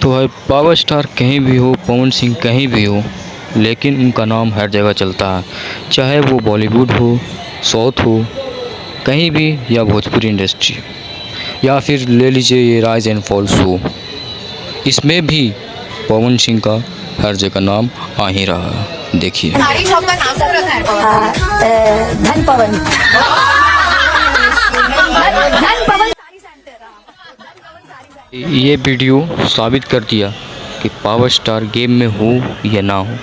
तो है power star कहीं भी हो, पवन सिंह कहीं भी हो, लेकिन उनका नाम हर जगह चलता है। चाहे वो बॉलीवुड हो, साउथ हो, कहीं भी, या भोजपुरी इंडस्ट्री, या फिर ले लीजिए ये राइज एंड फॉल्स हो, इसमें भी पवन सिंह का हर जगह नाम आ ही रहा है। देखिए सारी शॉप का नाम सब रखा है धन पवन धन पवन साड़ी सेंटर। ये वीडियो साबित कर दिया कि पावर स्टार गेम में हो या ना हो,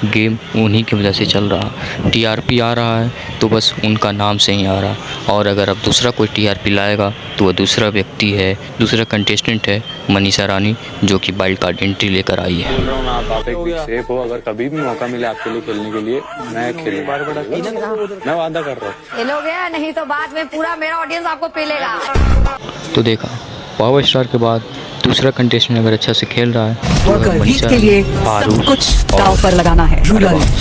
गेम उन्हीं की वजह से चल रहा। टीआरपी आ रहा है तो बस उनका नाम से ही आ रहा, और अगर अब दूसरा कोई टीआरपी लाएगा तो वह दूसरा व्यक्ति है, दूसरा कंटेस्टेंट है, मनीषा रानी, जो कि वाइल्ड कार्ड एंट्री लेकर आई है। आप एक सेफ हो, अगर कभी भी मौका मिले आपके लिए खेलने के लिए, मैं खेलूंगा, मैं वादा कर रहा हूँ। खेलोगे नहीं तो बाद में पूरा मेरा ऑडियंस आपको पेलेगा। तो देखा, पावर स्टार के बाद दूसरा कंटेस्टेंट अगर अच्छा से खेल रहा है तो मनीषा, के लिए सब कुछ दांव पर लगाना है।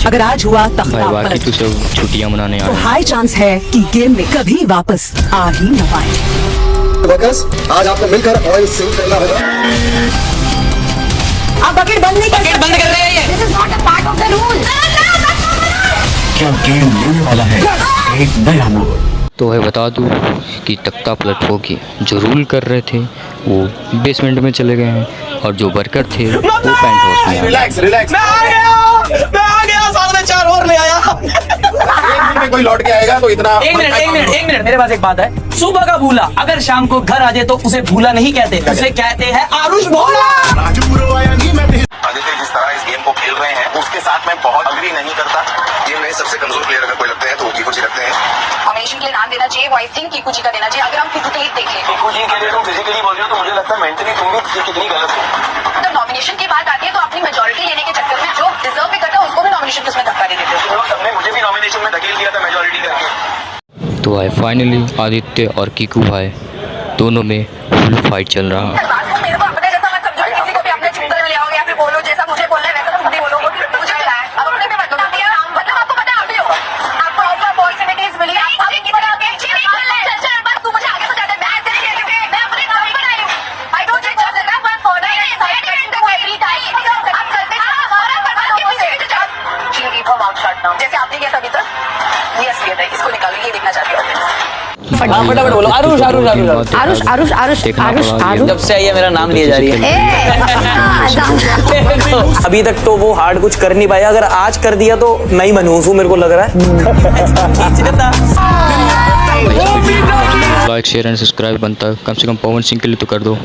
अगर आज हुआ भाई बाकी तो सब छुट्टियां मनाने आ तो रहे हैं। हाई चांस है कि गेम में कभी वापस आ ही न पाए। वर्कर्स, आज आपको मिलकर ऑयल सेव करना होगा। आप बकेट बंद नहीं बंद कर रहे हैं। This is not a part of the rule. क्या गेम लेने वाला है एक नया मोड़। तो है बता दूं कि तख्ता पलट होगी, जो रूल कर रहे थे वो बेसमेंट में चले गए हैं, और जो वर्कर थे वो पेंट हाउस में। Relax relax. मैं आ गया साथ में 4 और ले आया। एक मिनट में कोई लौट के आएगा तो इतना। एक मिनट मेरे पास एक बात है। सुबह का भूला अगर शाम को घर आ जाए तो उसे भूला नहीं कहते, उसे कहते हैं आरुष भोला। आदित्य जिस तरह इस गेम को खेल रहे हैं उसके साथ मैं बहुत अग्री नहीं करता। गेम में सबसे कमजोर प्लेयर अगर कोई लगते हैं तो वो कीकू जी लगते हैं। नॉमिनेशन के लिए नाम देना चाहिए, वो आई थिंक कीकू जी का देना चाहिए। अगर हम फिजिकली देखें, कीकू जी के लिए तुम फिजिकली बोल रहे हो तो मुझे लगता है मेंटली तुम भी कितनी गलत हो। अगर नॉमिनेशन की बात आती है तो अपनी मेजोरिटी लेने के चक्कर में जो डिजर्व भी करता है उसको भी नॉमिनेशन के उसमें धक्का दे देते हो। तुम लोग सबने मुझे भी नॉमिनेशन में धकेल दिया था मेजोरिटी करके। तो भाई फाइनली आदित्य और कीकू भाई दोनों में फुल फाइट चल रहा है। बात को मेरे को अपने जैसा मत समझो, किसी को भी अपने चुंगल में ले आओगे या फिर बोलो जैसा मुझे बोलना है वैसा तुम भी बोलो। मुझे क्या है, अब अपने पे मत लो। मतलब आपको पता है आप ही हो, आपको ऑफर अपॉर्चुनिटीज मिली, आप आगे की तरह आगे अच्छी नहीं खेल रहे। चल बस तू मुझे आगे तो जाता है, मैं ऐसे नहीं खेलूंगी। मैं अपने काम पर आई हूं। I don't take just that one for that side to every time. आप करते हैं हमारा करना मुझे she leave her mouth shut down, जैसे आपने किया था अभी तक। यस ये है, इसको निकालो, ये देखना चाहती हूं। फटाफट बोलो। आरुष आरुष आरुष आरुष आरुष आरुष आरुष आरुष। जब से आई है मेरा नाम लिया जा रही है। अभी तक तो वो हार्ड कुछ कर नहीं पाया, अगर आज कर दिया तो मैं ही मनहूस हूँ, मेरे को लग रहा है। लाइक शेयर एंड सब्सक्राइब बनता है, कम से कम पवन सिंह के लिए तो कर दो।